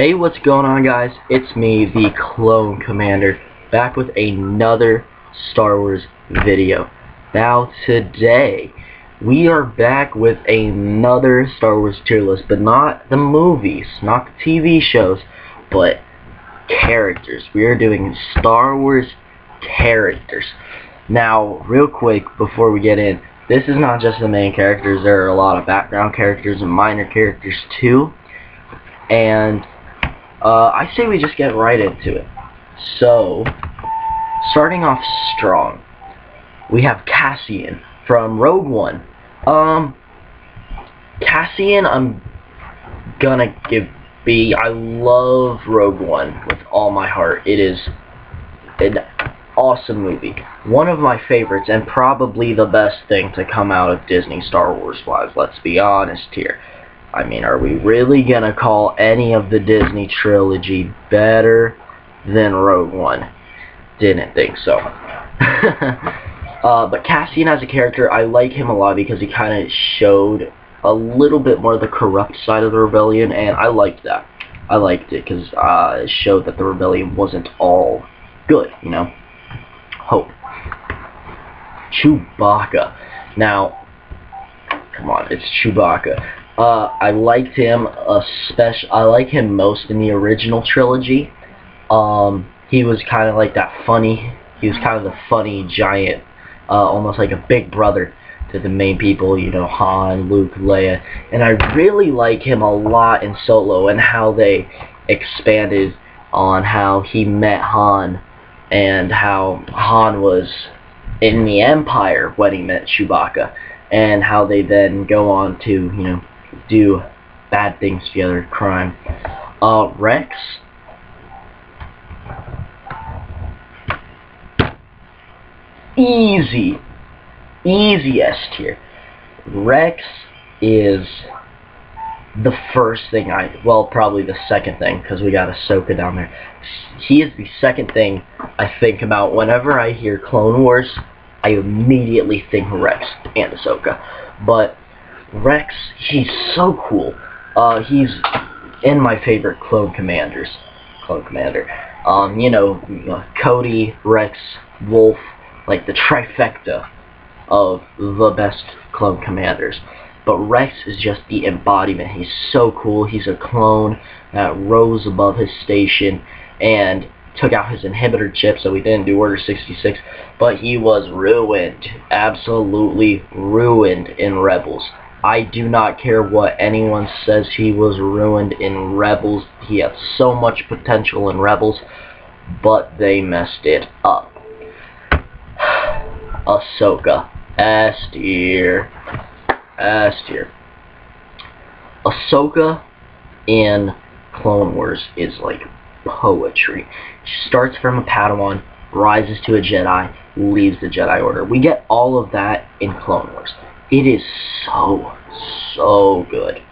Hey, what's going on, guys? It's me, the Clone Commander, back with another Star Wars video. Now, today, we are back with another Star Wars tier list, but not the movies, not the TV shows, but characters. We are doing Star Wars characters. Now, real quick, before we get in, this is not just the main characters. There are a lot of background characters and minor characters, too. And I say we just get right into it. So, starting off strong, we have Cassian from Rogue One. Cassian, I'm gonna give B. I love Rogue One with all my heart. It is an awesome movie. One of my favorites, and probably the best thing to come out of Disney Star Wars wise. Let's be honest here. I mean, are we really gonna call any of the Disney trilogy better than Rogue One? Didn't think so. But Cassian as a character, I like him a lot because he kind of showed a little bit more of the corrupt side of the rebellion, and I liked that. I liked it because it showed that the rebellion wasn't all good, you know? Hope. Chewbacca. Now, come on, it's Chewbacca. I liked him I like him most in the original trilogy. He was kind of like that funny. He was kind of the funny giant, almost like a big brother to the main people, you know, Han, Luke, Leia. And I really like him a lot in Solo and how they expanded on how he met Han and how Han was in the Empire when he met Chewbacca, and how they then go on to, you know, do bad things together, crime. Rex. Easy S tier. Rex is the first thing well, probably the second thing, because we got Ahsoka down there. He is the second thing I think about whenever I hear Clone Wars. I immediately think Rex and Ahsoka. But Rex, he's so cool. He's in my favorite Clone Commander. You know, Cody, Rex, Wolf, like the trifecta of the best Clone Commanders. But Rex is just the embodiment. He's so cool. He's a clone that rose above his station and took out his inhibitor chip, so he didn't do Order 66, but he was ruined, absolutely ruined in Rebels. I do not care what anyone says, he was ruined in Rebels. He had so much potential in Rebels, but they messed it up. Ahsoka, S tier. Ahsoka in Clone Wars is like poetry. She starts from a Padawan, rises to a Jedi, leaves the Jedi Order. We get all of that in Clone Wars. It is so good.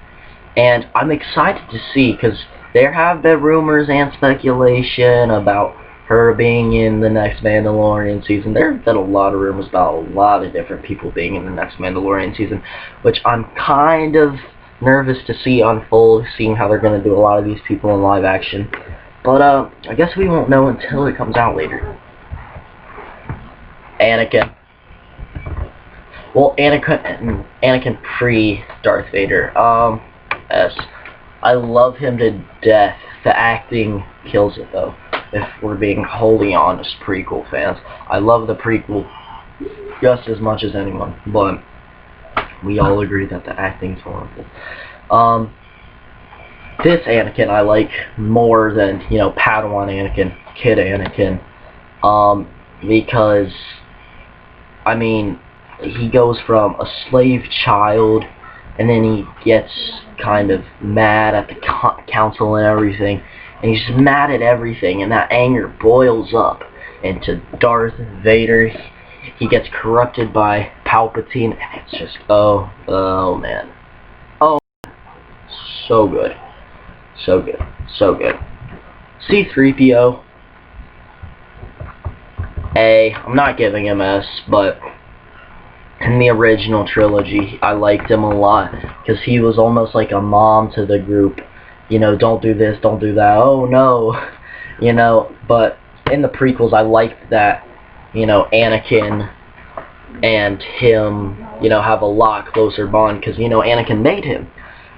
And I'm excited to see, because there have been rumors and speculation about her being in the next Mandalorian season. There have been a lot of rumors about a lot of different people being in the next Mandalorian season, which I'm kind of nervous to see unfold, seeing how they're going to do a lot of these people in live action. But I guess we won't know until it comes out later. Anakin. Well, Anakin pre-Darth Vader. S. I love him to death. The acting kills it, though, if we're being wholly honest prequel fans. I love the prequel just as much as anyone, but we all agree that the acting's horrible. This Anakin I like more than, you know, Padawan Anakin, Kid Anakin, because, I mean, he goes from a slave child, and then he gets kind of mad at the council and everything, and he's just mad at everything, and that anger boils up into Darth Vader. He gets corrupted by Palpatine, and it's just, oh man. Oh, so good. So good. C-3PO. A. I'm not giving him S, but in the original trilogy, I liked him a lot because he was almost like a mom to the group, you know, don't do this, don't do that, oh no, you know. But in the prequels, I liked that, you know, Anakin and him, you know, have a lot closer bond, because, you know, Anakin made him.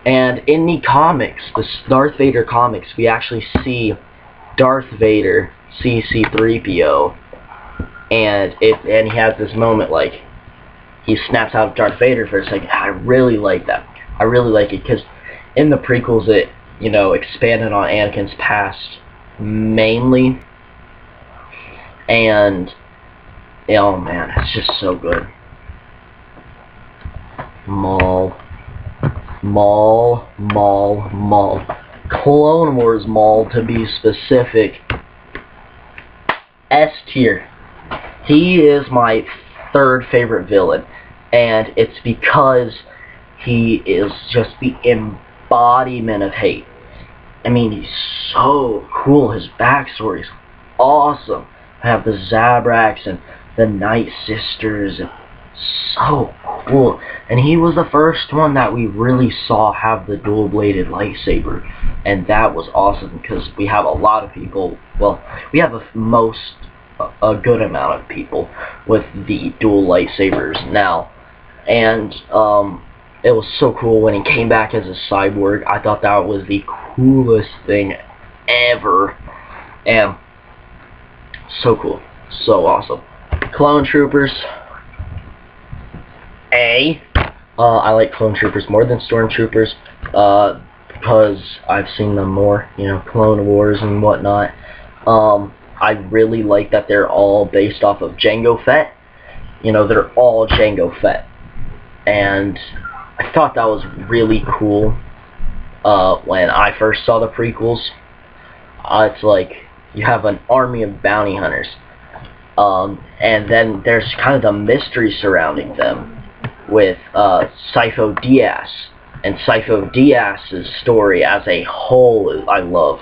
And in the comics, the Darth Vader comics, we actually see Darth Vader see C-3PO, and he has this moment, like, he snaps out of Darth Vader for a second. I really like that. I really like it, because in the prequels, it, you know, expanded on Anakin's past mainly, and oh man, it's just so good. Maul. Clone Wars Maul, to be specific. S tier. He is my third favorite villain, and it's because he is just the embodiment of hate. I mean, he's so cool. His backstory is awesome. I have the Zabraks and the Night Sisters, and so cool. And he was the first one that we really saw have the dual-bladed lightsaber, and that was awesome, because we have a lot of people, well, we have a good amount of people with the dual lightsabers now. And it was so cool when he came back as a cyborg. I thought that was the coolest thing ever, and so cool, so awesome. Clone Troopers. I like Clone Troopers more than Stormtroopers, because I've seen them more, you know, Clone Wars and whatnot. I really like that they're all based off of Jango Fett. You know, they're all Jango Fett, and I thought that was really cool. When I first saw the prequels, it's like you have an army of bounty hunters, and then there's kind of the mystery surrounding them with Sifo Dyas, and Sifo Dyas's story as a whole I love.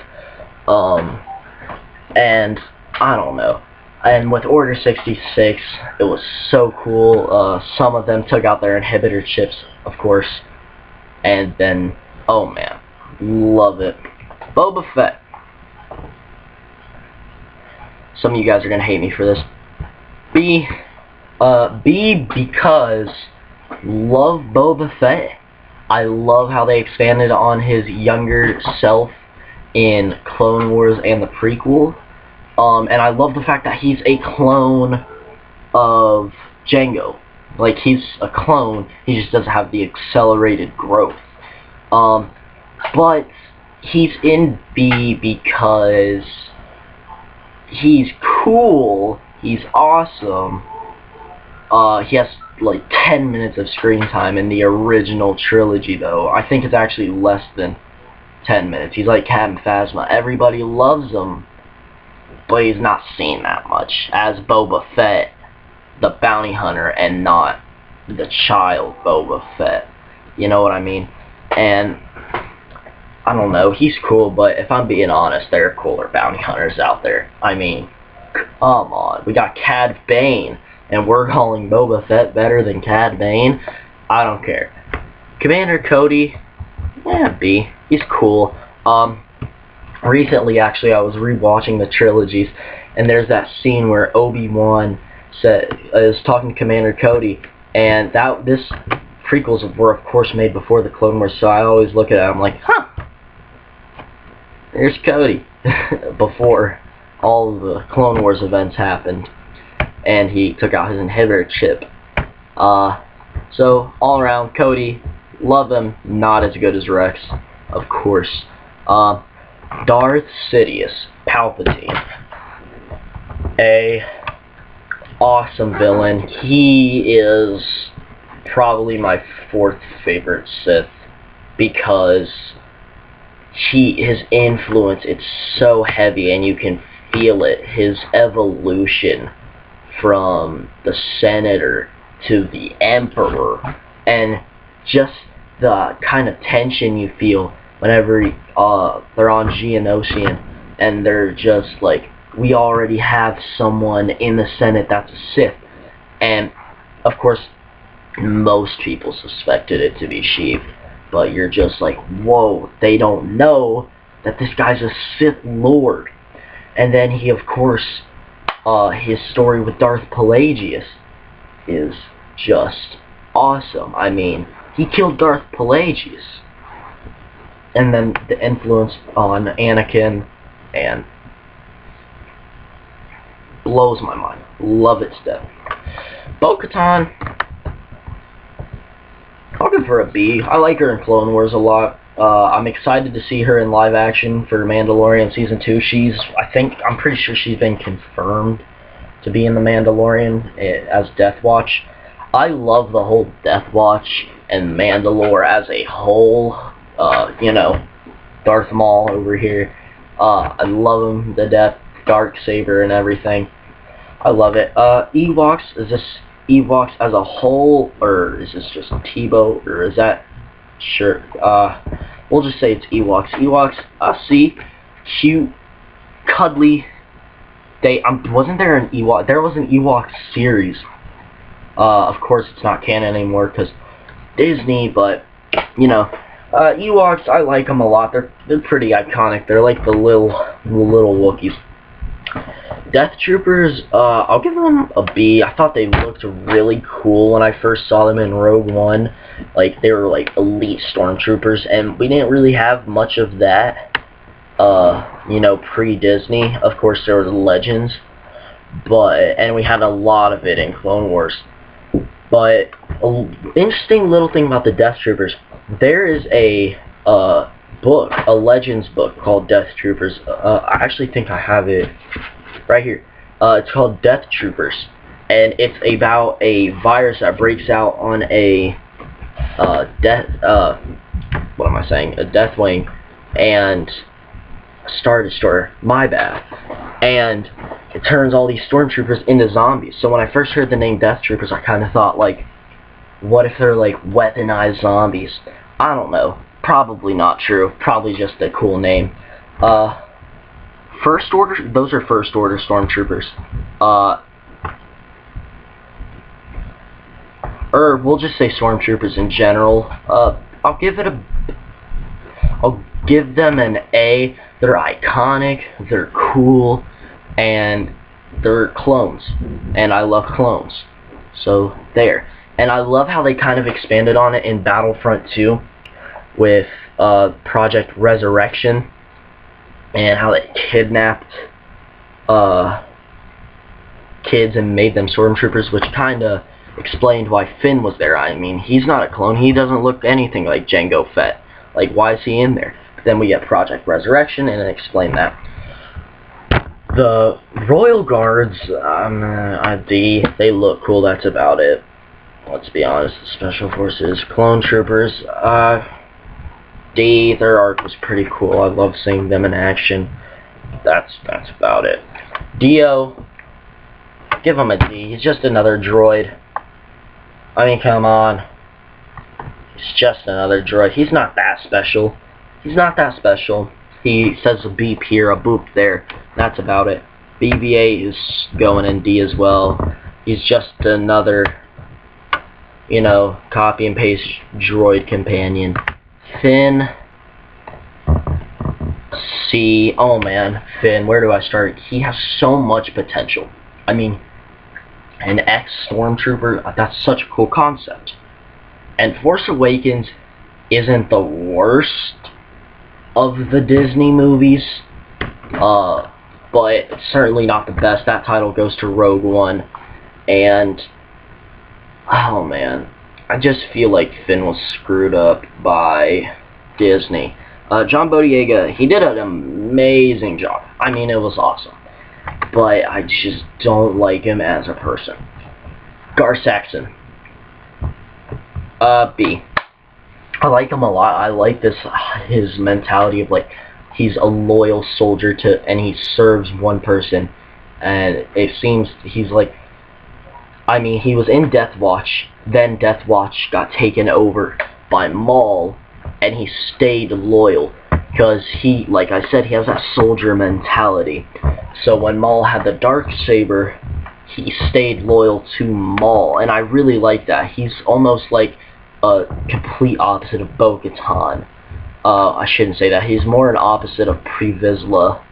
And I don't know. And with Order 66, it was so cool. Some of them took out their inhibitor chips, of course, and then, oh man, love it. Boba Fett. Some of you guys are gonna hate me for this. B because love Boba Fett. I love how they expanded on his younger self in Clone Wars and the prequel. And I love the fact that he's a clone of Jango. Like, he's a clone, he just doesn't have the accelerated growth. But he's in B because he's cool, he's awesome. He has like 10 minutes of screen time in the original trilogy, though. I think it's actually less than 10 minutes. He's like Captain Phasma. Everybody loves him, but he's not seen that much as Boba Fett, the bounty hunter, and not the child Boba Fett. You know what I mean? And I don't know, he's cool, but if I'm being honest, there are cooler bounty hunters out there. I mean, come on. We got Cad Bane, and we're calling Boba Fett better than Cad Bane? I don't care. Commander Cody, B. He's cool. Recently, actually, I was rewatching the trilogies, and there's that scene where Obi-Wan is talking to Commander Cody, and this prequels were, of course, made before the Clone Wars, so I always look at it, I'm like, huh, there's Cody, before all of the Clone Wars events happened, and he took out his inhibitor chip. So, all around, Cody, love him, not as good as Rex, of course. Darth Sidious, Palpatine. Awesome villain. He is probably my fourth favorite Sith, because his influence, it's so heavy, and you can feel it. His evolution from the Senator to the Emperor, and just the kind of tension you feel whenever they're on Geonosian, and they're just like, we already have someone in the Senate that's a Sith. And, of course, most people suspected it to be Sheev. but you're just like, whoa, they don't know that this guy's a Sith Lord. And then he, of course, his story with Darth Pelagius is just awesome. I mean, he killed Darth Pelagius. And then the influence on Anakin, and blows my mind. Love it to death. Bo-Katan, I'll give her a B. I like her in Clone Wars a lot. I'm excited to see her in live action for Mandalorian Season 2. I'm pretty sure she's been confirmed to be in the Mandalorian as Death Watch. I love the whole Death Watch and Mandalore as a whole. You know, Darth Maul over here. I love him to death. Darksaber and everything. I love it. Ewoks, is this Ewoks as a whole, or is this just Tebow, or is that, sure, we'll just say it's Ewoks. Ewoks, C, cute, cuddly. Wasn't there an Ewok, there was an Ewok series. Of course it's not canon anymore, because Disney, but, you know, Ewoks, I like them a lot. They're pretty iconic. They're like the little Wookiees. Death Troopers, I'll give them a B. I thought they looked really cool when I first saw them in Rogue One. Like, they were like elite stormtroopers, and we didn't really have much of that, you know, pre-Disney. Of course, there were the Legends, and we had a lot of it in Clone Wars. But, an interesting little thing about the Death Troopers, there is a book, a Legends book called Death Troopers. I actually think I have it right here. It's called Death Troopers, and it's about a virus that breaks out on a a Deathwing and a Star Destroyer. My bad. And it turns all these stormtroopers into zombies. So when I first heard the name Death Troopers, I kind of thought, like, what if they're like weaponized zombies? I don't know. Probably not true. Probably just a cool name. First Order, those are First Order stormtroopers. Or we'll just say stormtroopers in general. I'll give them an A. They're iconic, they're cool, and they're clones. And I love clones. So there. And I love how they kind of expanded on it in Battlefront 2 with Project Resurrection, and how they kidnapped kids and made them stormtroopers, which kind of explained why Finn was there. I mean, he's not a clone. He doesn't look anything like Jango Fett. Like, why is he in there? But then we get Project Resurrection, and it explained that. The Royal Guards, they look cool. That's about it. Let's be honest. The Special Forces, Clone Troopers, D, their arc was pretty cool. I love seeing them in action. That's about it. Dio, give him a D. He's just another droid. I mean, come on. He's just another droid. He's not that special. He's not that special. He says a beep here, a boop there. That's about it. BB-8 is going in D as well. He's just another, you know, copy and paste droid companion. Finn, C. Oh man, Finn, where do I start? He has so much potential. I mean, an ex-stormtrooper, that's such a cool concept. And Force Awakens isn't the worst of the Disney movies, but it's certainly not the best. That title goes to Rogue One, and oh man, I just feel like Finn was screwed up by Disney. John Boyega, he did an amazing job. I mean, it was awesome. But I just don't like him as a person. Gar Saxon. B. I like him a lot. I like his mentality of, like, he's a loyal soldier and he serves one person. And it seems he's like, I mean, he was in Death Watch, then Death Watch got taken over by Maul, and he stayed loyal, because he, like I said, he has that soldier mentality. So when Maul had the Darksaber, he stayed loyal to Maul, and I really like that. He's almost like a complete opposite of Bo-Katan. I shouldn't say that. He's more an opposite of Pre-Vizsla.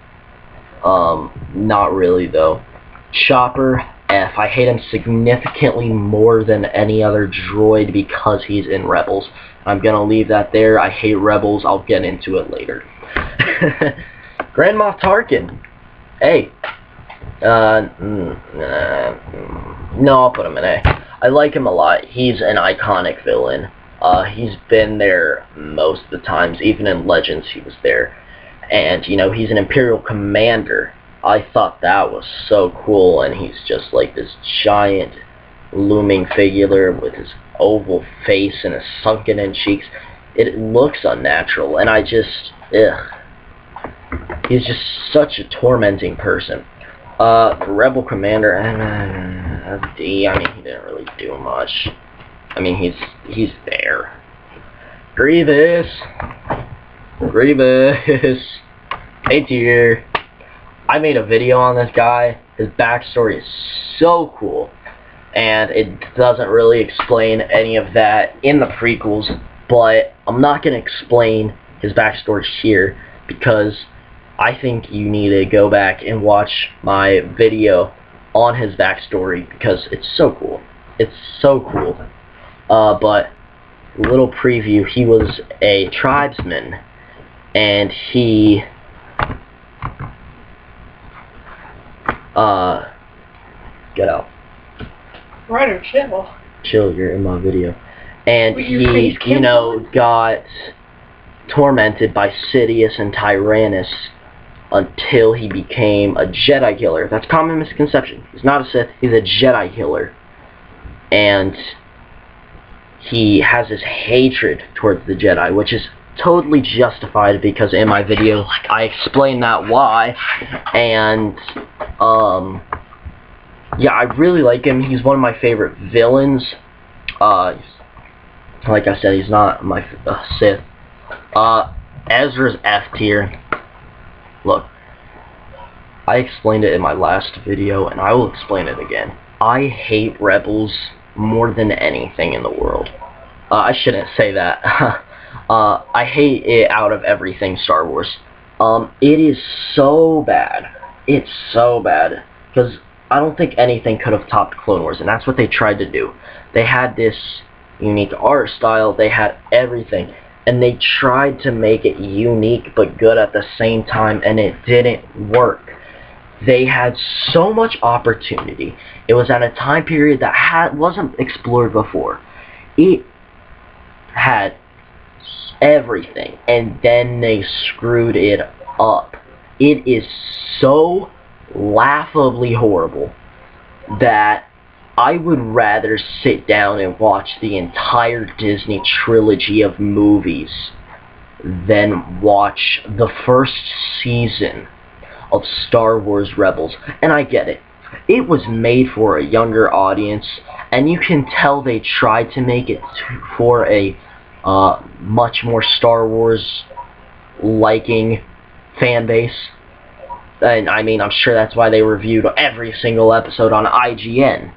Not really, though. Chopper, F. I hate him significantly more than any other droid because he's in Rebels. I'm gonna leave that there. I hate Rebels. I'll get into it later. Grand Moff Tarkin. Hey. No, I'll put him in A. I like him a lot. He's an iconic villain. He's been there most of the times. Even in Legends, he was there. And, you know, he's an Imperial commander. I thought that was so cool. And he's just like this giant looming figure with his oval face and his sunken-in cheeks. It looks unnatural. And I just, ugh. He's just such a tormenting person. Rebel Commander, D, I mean, he didn't really do much. I mean, he's there. Grievous. Hey, tier. I made a video on this guy. His backstory is so cool. And it doesn't really explain any of that in the prequels. But I'm not going to explain his backstory here because I think you need to go back and watch my video on his backstory because it's so cool. It's so cool. But little preview, he was a tribesman and he get out. Ryder, chill. Chill, you're in my video. And he, you know, got tormented by Sidious and Tyrannus until he became a Jedi killer. That's a common misconception. He's not a Sith, he's a Jedi killer. And he has this hatred towards the Jedi, which is totally justified because in my video I explain that why. And yeah, I really like him. He's one of my favorite villains. Like I said, he's not my Sith. Ezra's F tier. Look, I explained it in my last video, and I will explain it again. I hate Rebels more than anything in the world. I shouldn't say that. I hate it out of everything Star Wars. It is so bad. It's so bad. Because I don't think anything could have topped Clone Wars, and that's what they tried to do. They had this unique art style, they had everything. And they tried to make it unique but good at the same time, and it didn't work. They had so much opportunity. It was at a time period that wasn't explored before. It had everything, and then they screwed it up. It is so laughably horrible that I would rather sit down and watch the entire Disney trilogy of movies than watch the first season of Star Wars Rebels. And I get it. It was made for a younger audience, and you can tell they tried to make it for a much more Star Wars liking fan base. And I mean, I'm sure that's why they reviewed every single episode on IGN.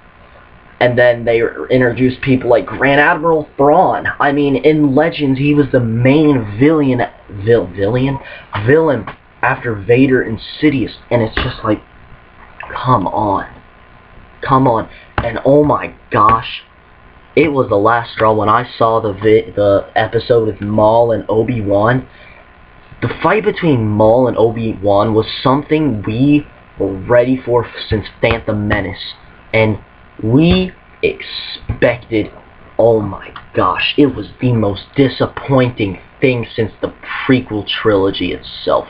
And then they introduced people like Grand Admiral Thrawn. I mean, in Legends, he was the main villain after Vader and Sidious. And it's just like, come on. And oh my gosh, it was the last straw when I saw the episode with Maul and Obi-Wan. The fight between Maul and Obi-Wan was something we were ready for since Phantom Menace. And we expected, oh my gosh, it was the most disappointing thing since the prequel trilogy itself.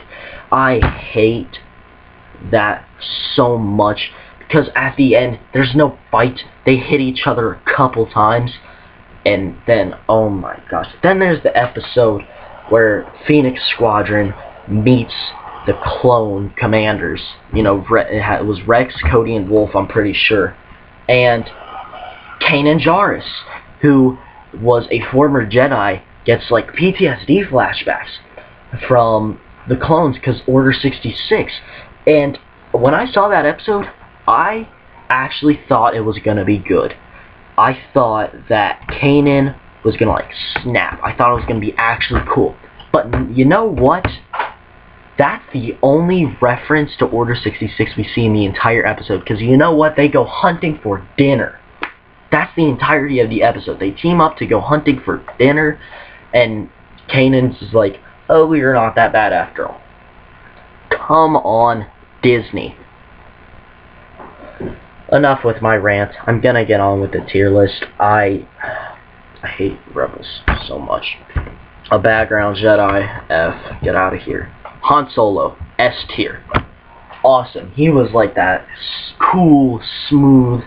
I hate that so much because at the end, there's no fight. They hit each other a couple times, and then, oh my gosh. Then there's the episode where Phoenix Squadron meets the clone commanders. You know, it was Rex, Cody, and Wolf, I'm pretty sure. And Kanan Jarrus, who was a former Jedi, gets like PTSD flashbacks from the clones because Order 66. And when I saw that episode, I actually thought it was going to be good. I thought that Kanan was gonna like snap. I thought it was gonna be actually cool. But you know what? That's the only reference to Order 66 we see in the entire episode. Because you know what? They go hunting for dinner. That's the entirety of the episode. They team up to go hunting for dinner, and Kanan's is like, oh, we're not that bad after all. Come on, Disney. Enough with my rant. I'm gonna get on with the tier list. I hate Rebels so much. A background Jedi, F, get out of here. Han Solo, S tier. Awesome. He was like that cool, smooth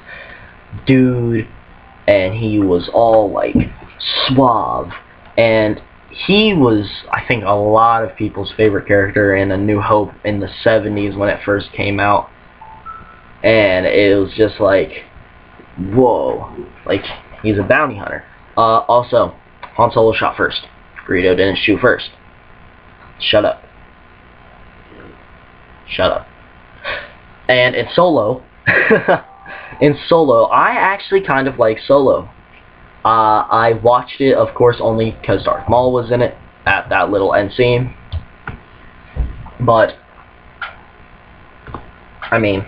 dude, and he was all like suave, and he was, I think, a lot of people's favorite character in A New Hope in the 70s when it first came out. And it was just like, whoa, like, he's a bounty hunter. Also, Han Solo shot first. Greedo didn't shoot first. Shut up. Shut up. And in Solo, I actually kind of like Solo. I watched it, of course, only because Darth Maul was in it at that little end scene. But, I mean,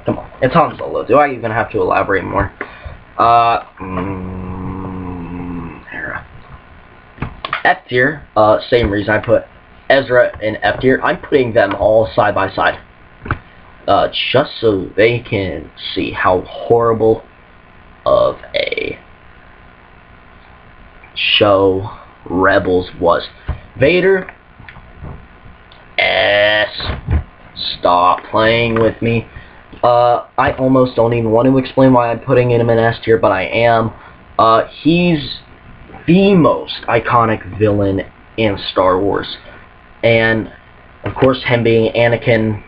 come on, it's Han Solo. Do I even have to elaborate more? F tier, same reason I put Ezra in F tier. I'm putting them all side by side. Just so they can see how horrible of a show Rebels was. Vader, S. Stop playing with me. I almost don't even want to explain why I'm putting him in S tier, but I am. He's the most iconic villain in Star Wars. And, of course, him being Anakin,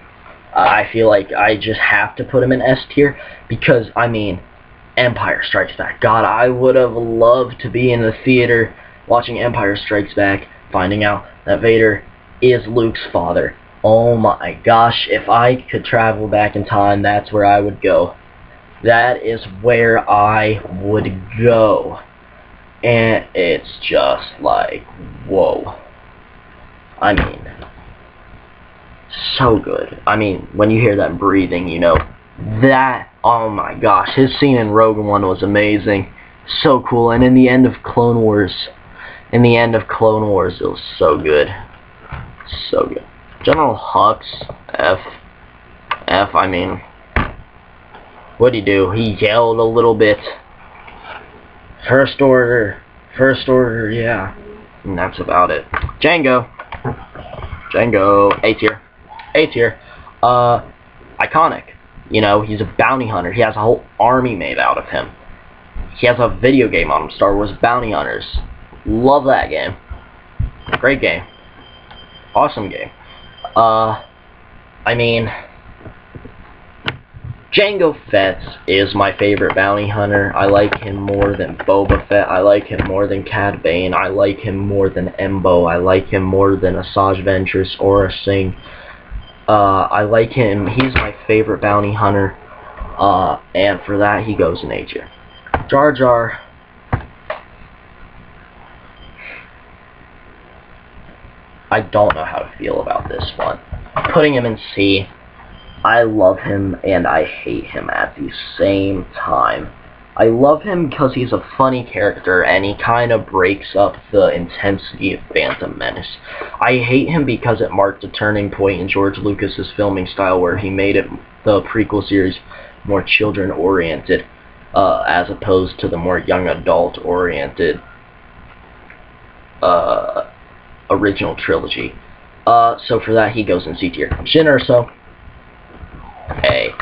I feel like I just have to put him in S tier because, I mean, Empire Strikes Back. God, I would have loved to be in the theater watching Empire Strikes Back, finding out that Vader is Luke's father. Oh my gosh, if I could travel back in time, that's where I would go. That is where I would go. And it's just like, whoa. I mean, so good. I mean, when you hear that breathing, you know, that, oh my gosh, his scene in Rogue One was amazing. So cool. And in the end of Clone Wars, it was so good. So good. General Hux, F, I mean, what'd he do? He yelled a little bit. First order, yeah. And that's about it. Django, A tier. Iconic. You know, he's a bounty hunter. He has a whole army made out of him. He has a video game on him, Star Wars Bounty Hunters. Love that game. Great game. Awesome game. I mean, Jango Fett is my favorite bounty hunter. I like him more than Boba Fett. I like him more than Cad Bane. I like him more than Embo. I like him more than Asajj Ventress or Singh. I like him. He's my favorite bounty hunter. And for that, he goes in A tier. Jar Jar. I don't know how to feel about this one. Putting him in C. I love him and I hate him at the same time. I love him because he's a funny character and he kind of breaks up the intensity of Phantom Menace. I hate him because it marked a turning point in George Lucas's filming style where he made the prequel series more children-oriented as opposed to the more young adult-oriented original trilogy. So for that, he goes in C tier. Jyn Erso. A.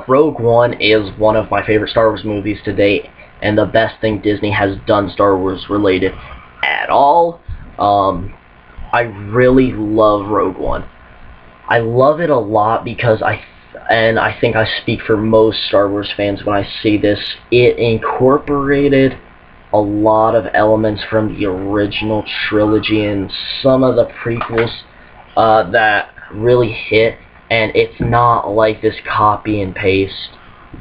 Rogue One is one of my favorite Star Wars movies to date, and the best thing Disney has done Star Wars related at all. I really love Rogue One. I love it a lot because I think I speak for most Star Wars fans when I say this, it incorporated a lot of elements from the original trilogy and some of the prequels that really hit. And it's not like this copy and paste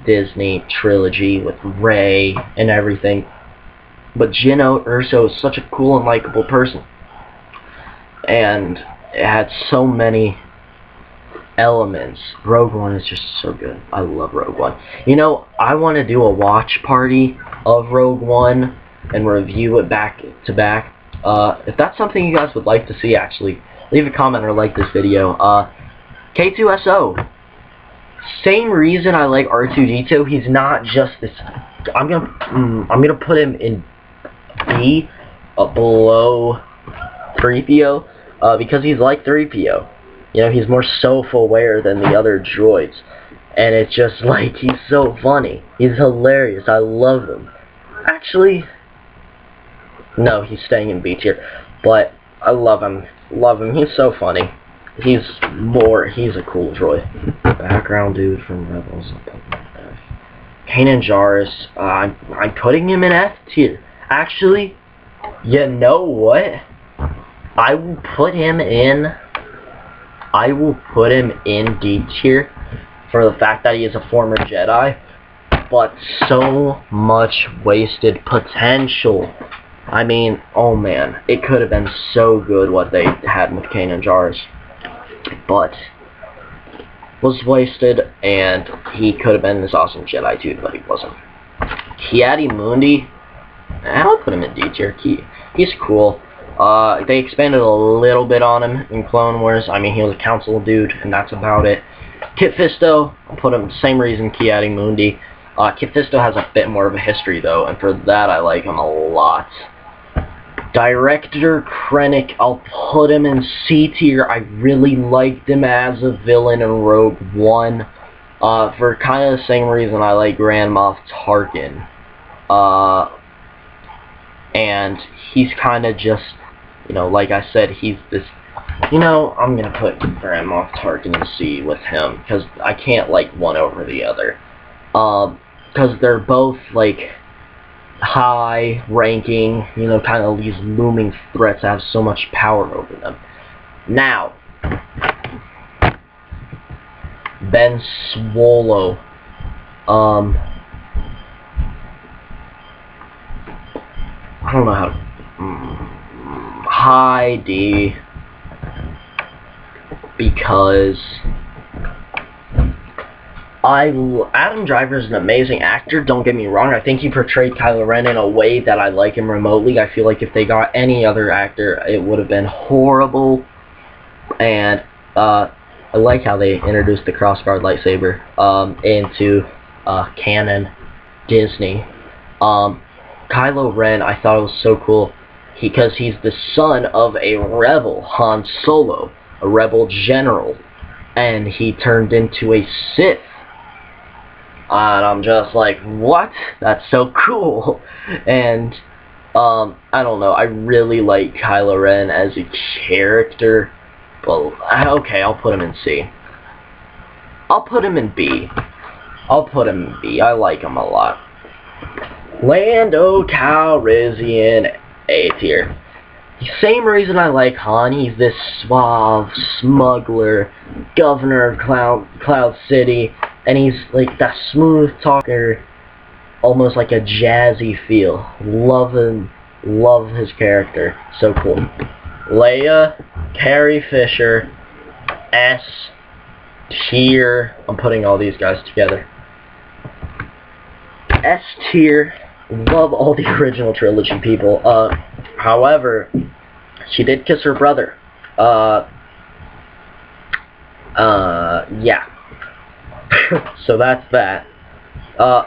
Disney trilogy with Rey and everything. But Jyn Erso is such a cool and likable person. And it had so many elements. Rogue One is just so good. I love Rogue One. You know, I want to do a watch party of Rogue One and review it back to back. If that's something you guys would like to see, actually, leave a comment or like this video. K2SO. Same reason I like R2-D2. He's not just this. I'm gonna put him in B, below 3PO, because he's like 3PO. You know, he's more self-aware than the other droids, and it's just like he's so funny. He's hilarious. I love him. Actually, no, he's staying in B tier, but I love him. Love him. He's so funny. He's a cool droid. Background dude from Rebels. Kanan Jarrus. I'm putting him in F tier. Actually, you know what? I will put him in D tier for the fact that he is a former Jedi, but so much wasted potential. I mean, oh man, it could have been so good what they had with Kanan Jarrus, but was wasted, and he could have been this awesome Jedi too, but he wasn't. Ki-Adi-Mundi, I'll put him in D tier. He's cool. They expanded a little bit on him in Clone Wars. I mean, he was a council dude, and that's about it. Kit Fisto, I'll put him same reason, Ki-Adi-Mundi. Kit Fisto has a bit more of a history, though, and for that, I like him a lot. Director Krennic, I'll put him in C tier. I really liked him as a villain in Rogue One. For kind of the same reason I like Grand Moff Tarkin. And he's kind of just, you know, like I said, he's this, you know, I'm going to put Grand Moff Tarkin in C with him, because I can't like one over the other. Because they're both, like, high ranking, you know, kind of these looming threats that have so much power over them. Now, Ben Swallow. I don't know how to... high D, because Adam Driver is an amazing actor, don't get me wrong. I think he portrayed Kylo Ren in a way that I like him remotely. I feel like if they got any other actor, it would have been horrible. And I like how they introduced the crossguard lightsaber into canon Disney. Kylo Ren, I thought it was so cool because he's the son of a rebel, Han Solo, a rebel general, and he turned into a Sith. And I'm just like, what? That's so cool. And I don't know, I really like Kylo Ren as a character, but okay, I'll put him in C. I'll put him in B. I like him a lot. Lando Calrissian, A tier. Same reason I like Han. He's this suave smuggler, governor of Cloud City, and he's like that smooth talker, almost like a jazzy feel. Love his character. So cool. Leia, Carrie Fisher, S tier. I'm putting all these guys together. S tier. Love all the original trilogy people. However, she did kiss her brother. Yeah. So that's that.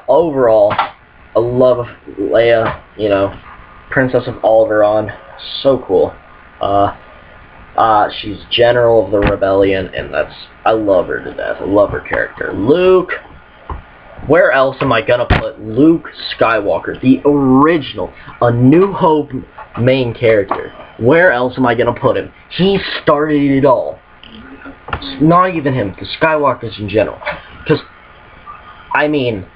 Overall, I love Leia, you know, Princess of Alderaan. So cool. She's General of the Rebellion, and I love her to death. I love her character. Luke. Where else am I gonna put Luke Skywalker, the original, A New Hope main character? Where else am I gonna put him? He started it all. Not even him, the Skywalkers in general. Because, I mean,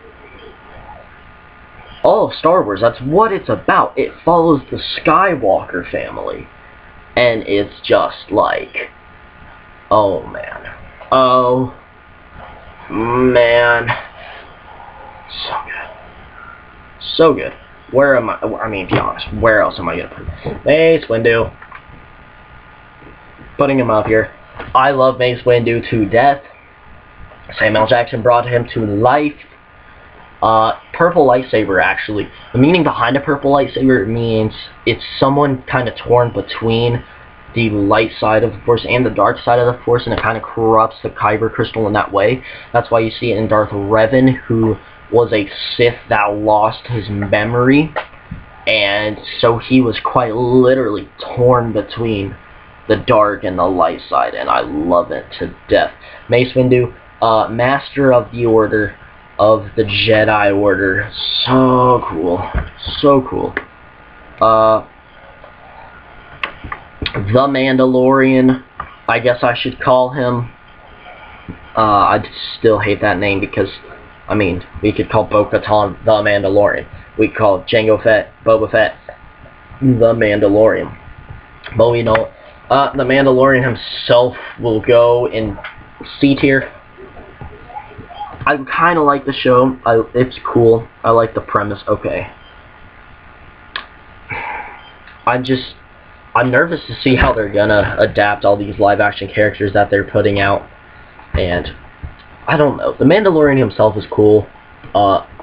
all of Star Wars, that's what it's about. It follows the Skywalker family. And it's just like, oh man. Oh man. So good. So good. where am I mean, be honest, where else am I going to put him? Mace Windu. Putting him up here. I love Mace Windu to death. Samuel L. Jackson brought him to life. Purple lightsaber, actually. The meaning behind a purple lightsaber means it's someone kind of torn between the light side of the Force and the dark side of the Force, and it kind of corrupts the Kyber crystal in that way. That's why you see it in Darth Revan, who was a Sith that lost his memory, and so he was quite literally torn between the dark and the light side, and I love it to death. Mace Windu, Master of the Order of the Jedi Order. So cool. So cool. The Mandalorian, I guess I should call him. I still hate that name because, I mean, we could call Bo-Katan the Mandalorian. We could call Jango Fett, Boba Fett, the Mandalorian. But we know, the Mandalorian himself will go in C tier. I kind of like the show. It's cool. I like the premise. Okay. I'm nervous to see how they're gonna adapt all these live-action characters that they're putting out. And I don't know. The Mandalorian himself is cool.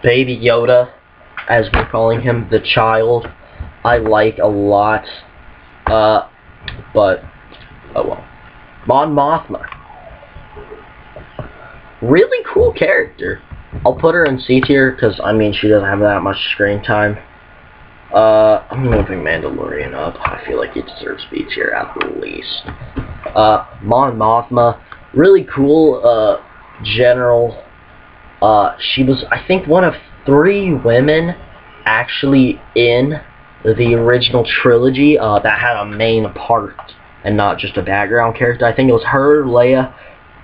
Baby Yoda, as we're calling him, the child, I like a lot. But, oh well. Mon Mothma. Really cool character. I'll put her in C tier because, I mean, she doesn't have that much screen time. I'm moving Mandalorian up. I feel like he deserves B tier at least. Mon Mothma, really cool, general. She was, I think, one of 3 women actually in the original trilogy that had a main part and not just a background character. I think it was her, Leia.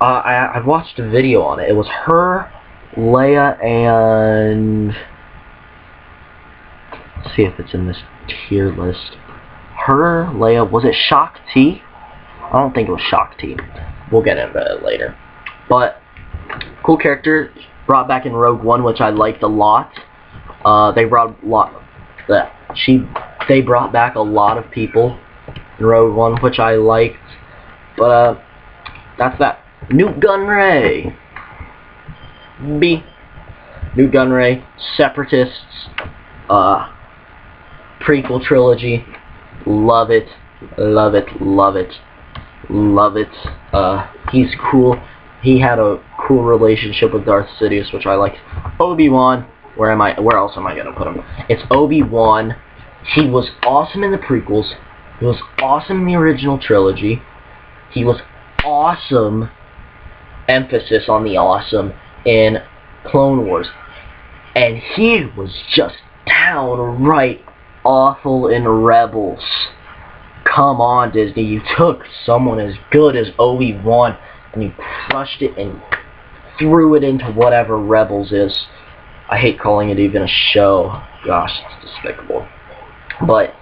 I watched a video on it. It was her, Leia, and let's see if it's in this tier list. Her, Leia, was it Shakti? I don't think it was Shakti. We'll get into it later. But cool character, brought back in Rogue One, which I liked a lot. They brought back a lot of people in Rogue One, which I liked. But that's that. Nute Gunray. B. Nute Gunray, Separatists, prequel trilogy, love it, love it, love it, love it. He's cool. He had a cool relationship with Darth Sidious, which I liked. Obi-Wan, where else am I gonna put him? It's Obi-Wan. He was awesome in the prequels. He was awesome in the original trilogy. He was awesome, emphasis on the awesome, in Clone Wars. And he was just downright awful in Rebels. Come on, Disney. You took someone as good as Obi-Wan and you crushed it and threw it into whatever Rebels is. I hate calling it even a show. Gosh, it's despicable. But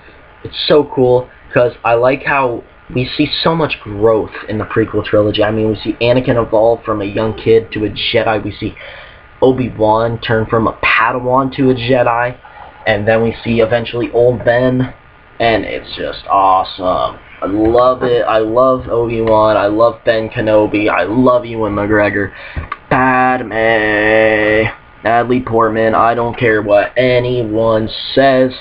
it's so cool because I like how we see so much growth in the prequel trilogy. I mean, we see Anakin evolve from a young kid to a Jedi. We see Obi-Wan turn from a Padawan to a Jedi. And then we see eventually old Ben. And it's just awesome. I love it. I love Obi-Wan. I love Ben Kenobi. I love Ewan McGregor. Padme. Natalie Portman. I don't care what anyone says.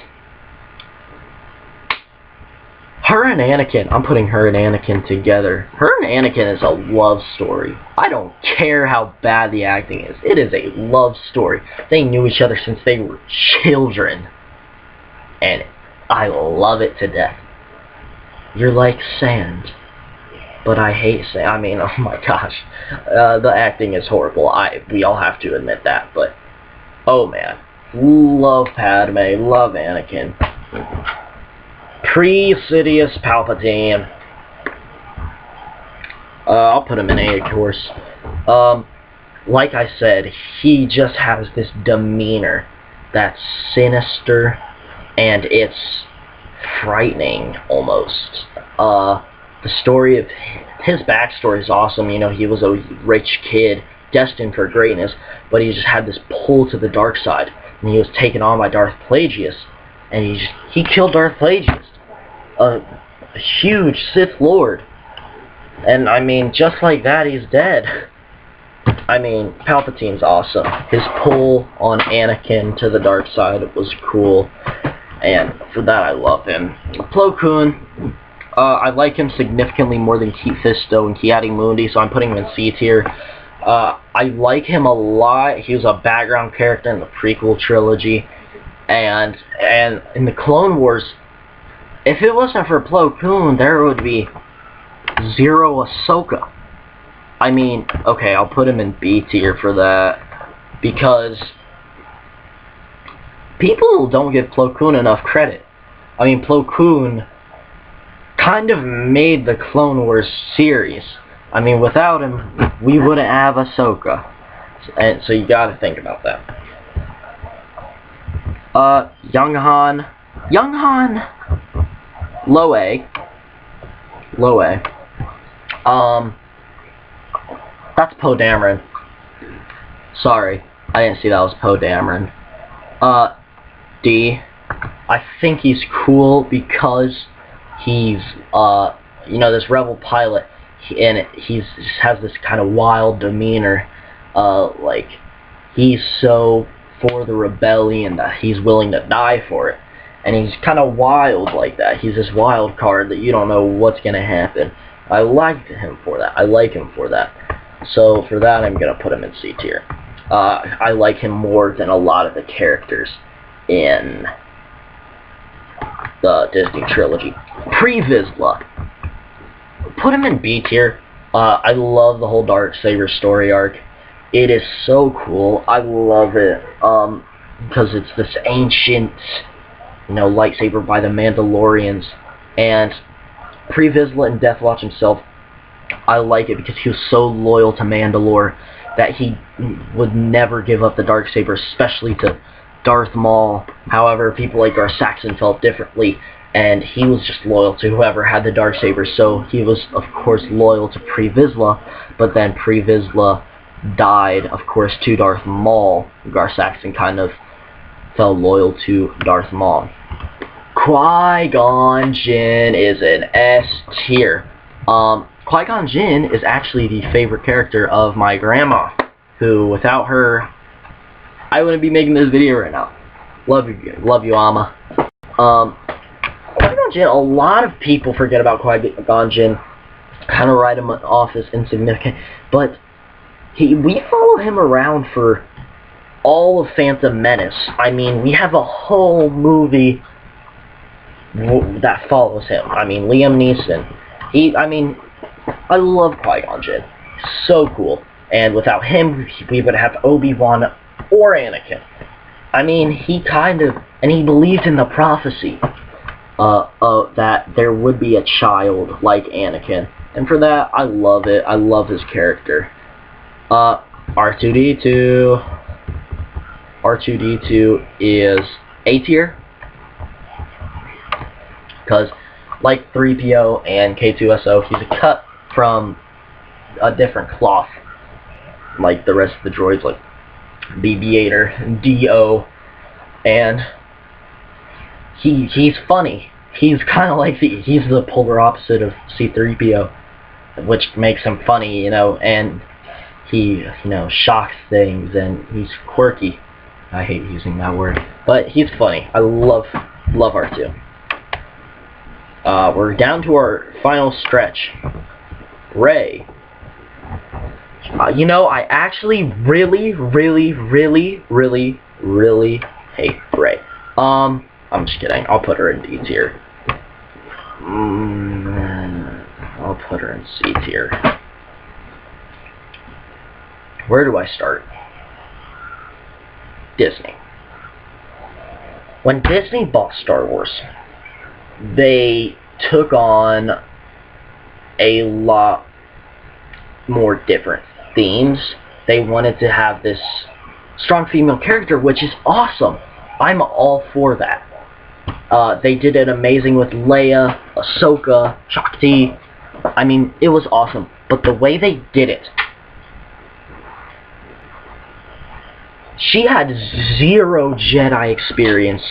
Her and Anakin, I'm putting her and Anakin together. Her and Anakin is a love story. I don't care how bad the acting is. It is a love story. They knew each other since they were children. And I love it to death. You're like sand. But I hate sand. I mean, oh my gosh. The acting is horrible. We all have to admit that. But, oh man. Love Padme. Love Anakin. Pre-Sidious Palpatine. I'll put him in A, of course. Like I said, he just has this demeanor that's sinister, and it's frightening, almost. The story of his backstory is awesome. You know, he was a rich kid, destined for greatness, but he just had this pull to the dark side, and he was taken on by Darth Plagueis, and he killed Darth Plagueis, a huge Sith Lord. And I mean, just like that, he's dead. I mean, Palpatine's awesome. His pull on Anakin to the dark side was cool, and for that I love him. Plo Koon, I like him significantly more than Kit Fisto and Ki-Adi-Mundi, so I'm putting him in C tier. I like him a lot. He was a background character in the prequel trilogy, and in the Clone Wars, if it wasn't for Plo Koon, there would be zero Ahsoka. I mean, okay, I'll put him in B tier for that, because people don't give Plo Koon enough credit. I mean, Plo Koon kind of made the Clone Wars series. I mean, without him, we wouldn't have Ahsoka. And so you gotta think about that. Young Han, low A. That's Poe Dameron. Sorry, I didn't see that was Poe Dameron. D. I think he's cool because he's, this rebel pilot, and he has this kind of wild demeanor. Like, he's so for the rebellion that he's willing to die for it. And he's kind of wild like that. He's this wild card that you don't know what's going to happen. I like him for that. So for that, I'm going to put him in C tier. I like him more than a lot of the characters in the Disney trilogy. Pre-Vizsla, put him in B tier. I love the whole Darksaber story arc. It is so cool. I love it because it's this ancient, lightsaber by the Mandalorians. And Pre-Vizsla and Deathwatch himself, I like it because he was so loyal to Mandalore that he would never give up the Darksaber, especially to Darth Maul. However, people like Darth Saxon felt differently, and he was just loyal to whoever had the Darksaber, so he was, of course, loyal to Pre-Vizsla, but then Pre-Vizsla died, of course, to Darth Maul. Darth Saxon kind of fell loyal to Darth Maul. Qui-Gon Jinn is an S tier. Qui-Gon Jinn is actually the favorite character of my grandma, who, without her, I wouldn't be making this video right now. Love you, Amma. Qui-Gon Jinn, a lot of people forget about Qui-Gon Jinn, kind of write him off as insignificant, but we follow him around for all of Phantom Menace. I mean, we have a whole movie that follows him. I mean, Liam Neeson. I love Qui-Gon Jinn. So cool. And without him, we would have Obi-Wan or Anakin. I mean, he believed in the prophecy that there would be a child like Anakin. And for that, I love it. I love his character. R2-D2. R2-D2 is A tier. Because, like 3PO and K2SO, he's a cut from a different cloth. Like the rest of the droids, like BB-8 D-O. And he's funny. He's kind of like he's the polar opposite of C-3PO, which makes him funny, and he, shocks things, and he's quirky. I hate using that word, but he's funny. I love R2. We're down to our final stretch. Rey. I actually really hate Rey. I'm just kidding. I'll put her in D tier. I'll put her in C tier. Where do I start? Disney. When Disney bought Star Wars, they took on a lot more different themes. They wanted to have this strong female character, which is awesome. I'm all for that. They did it amazing with Leia, Ahsoka, Shakti. I mean, it was awesome. But the way they did it, she had zero Jedi experience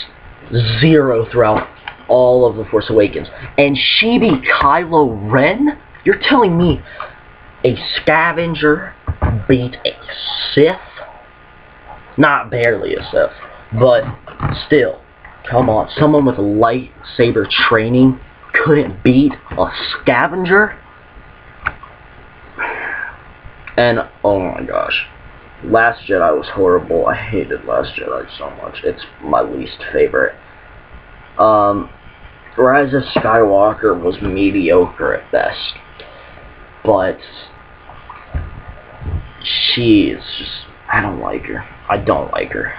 0 throughout all of The Force Awakens. And she beat Kylo Ren? You're telling me a scavenger beat a Sith? Not barely a Sith, but still. Come on, someone with lightsaber training couldn't beat a scavenger? And, oh my gosh, Last Jedi was horrible. I hated Last Jedi so much. It's my least favorite. Rise of Skywalker was mediocre at best. But she is just, I don't like her. I don't like her.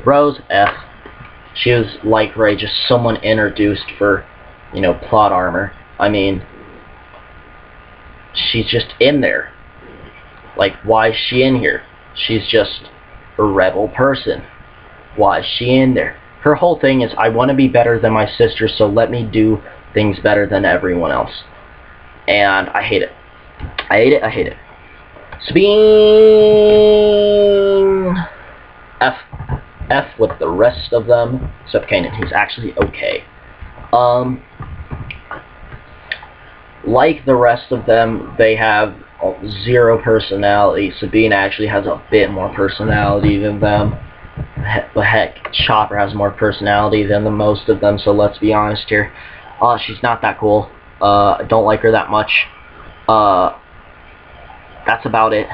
Rose, F. She was like Rey, just someone introduced for, you know, plot armor. I mean, she's just in there. Like, why is she in here? She's just a rebel person. Why is she in there? Her whole thing is, I want to be better than my sister, so let me do things better than everyone else. And I hate it. I hate it, I hate it. Sabine! F. F with the rest of them, except Kanan. He's actually okay. Like the rest of them, they have 0 personality. Sabine actually has a bit more personality than them. But heck, Chopper has more personality than the most of them, so let's be honest here. She's not that cool. I don't like her that much. That's about it.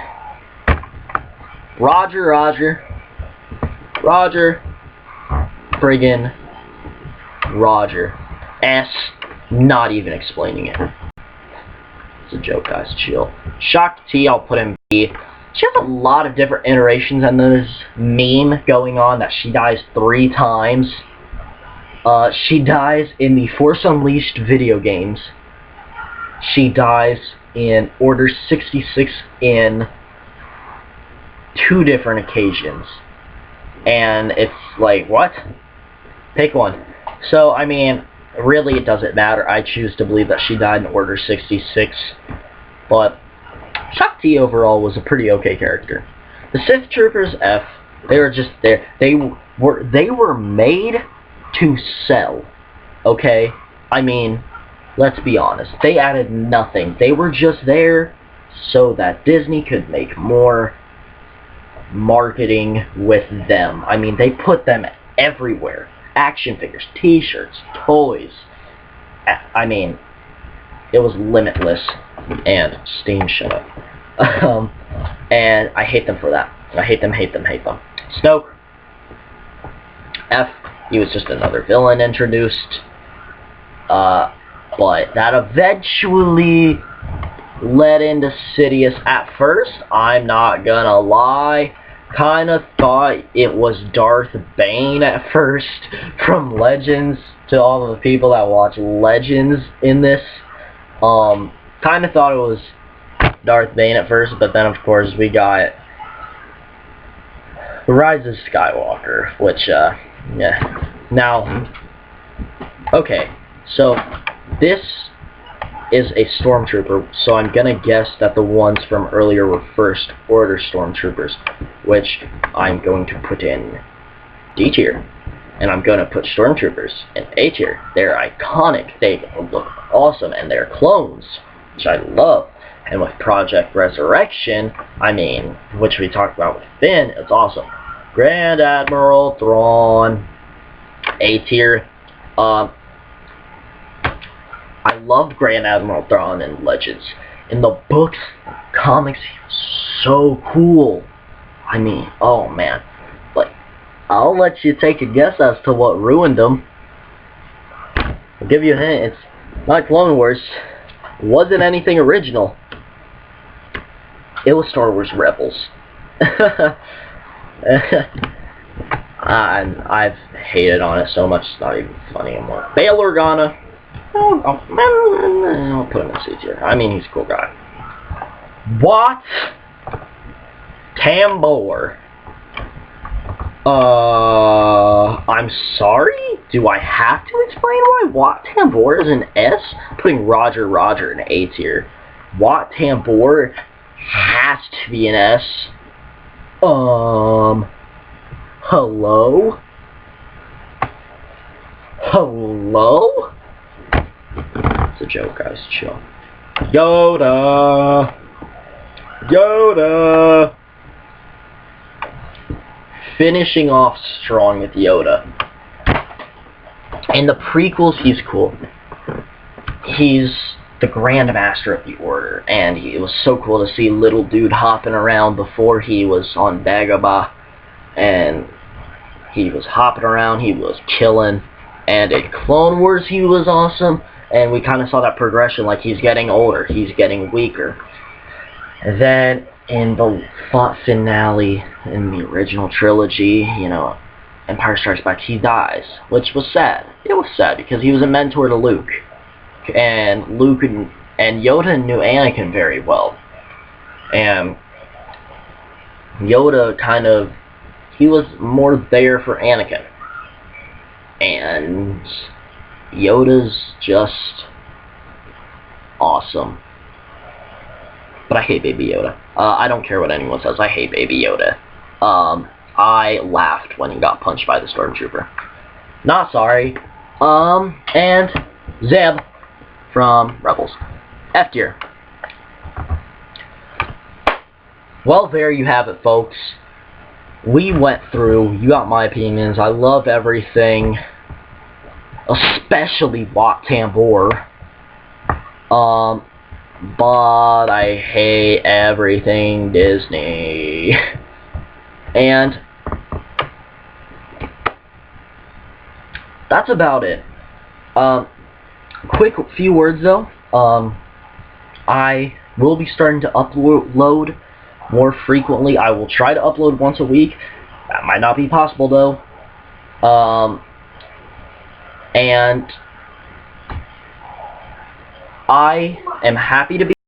Roger. Friggin' Roger. S. Not even explaining it. It's a joke, guys. Chill. Shock T, I'll put in B. She has a lot of different iterations, and there's meme going on that she dies 3 times. She dies in the Force Unleashed video games. She dies in Order 66 in 2 different occasions. And it's like, what? Pick one. So, I mean, really it doesn't matter. I choose to believe that she died in Order 66. But Shock T overall was a pretty okay character. The Sith Troopers, F. They were just there. They were made to sell. Okay? I mean, let's be honest. They added nothing. They were just there so that Disney could make more marketing with them. I mean, they put them everywhere. Action figures, t-shirts, toys. I mean, it was limitless. And Steen, shut up. And I hate them for that. I hate them. Snoke, F. He was just another villain introduced. But that eventually led into Sidious. At first, I'm not gonna lie, kinda thought it was Darth Bane at first from Legends. To all of the people that watch Legends in this, kinda thought it was Darth Bane at first, but then of course we got The Rise of Skywalker, which, yeah. Now, okay, so this is a stormtrooper, so I'm gonna guess that the ones from earlier were First Order stormtroopers, which I'm going to put in D tier, and I'm gonna put stormtroopers in A tier. They're iconic, they look awesome, and they're clones, which I love. And with Project Resurrection, I mean, which we talked about with Finn, it's awesome. Grand Admiral Thrawn, A tier. I loved Grand Admiral Thrawn in Legends. In the books, comics, he was so cool. I mean, oh man. But I'll let you take a guess as to what ruined him. I'll give you a hint. It's not Clone Wars. It wasn't anything original. It was Star Wars Rebels. I've hated on it so much, it's not even funny anymore. Bail Organa. I'll put him in C tier. I mean, he's a cool guy. What? Tambor. I'm sorry? Do I have to explain why Wat Tambor is an S? Putting Roger in A tier. Wat Tambor has to be an S. Hello? Hello? It's a joke, guys. Chill. Yoda! Yoda! Finishing off strong with Yoda. In the prequels, he's cool. He's the Grand Master of the Order, and it was so cool to see little dude hopping around before he was on Dagobah, and he was hopping around, he was killing, and in Clone Wars he was awesome, and we kind of saw that progression, like he's getting older, he's getting weaker. And then in the finale, in the original trilogy, you know, Empire Strikes Back, he dies, which was sad. It was sad because he was a mentor to Luke. And Luke and Yoda knew Anakin very well. And Yoda he was more there for Anakin. And Yoda's just awesome. But I hate Baby Yoda. I don't care what anyone says, I hate Baby Yoda. I laughed when he got punched by the Stormtrooper. Not sorry. And Zeb from Rebels. F tier. Well, there you have it, folks. We went through, you got my opinions, I love everything, especially Wat Tambor. But I hate everything Disney. And that's about it. Quick few words though. I will be starting to upload more frequently. I will try to upload once a week. That might not be possible though. And I am happy to be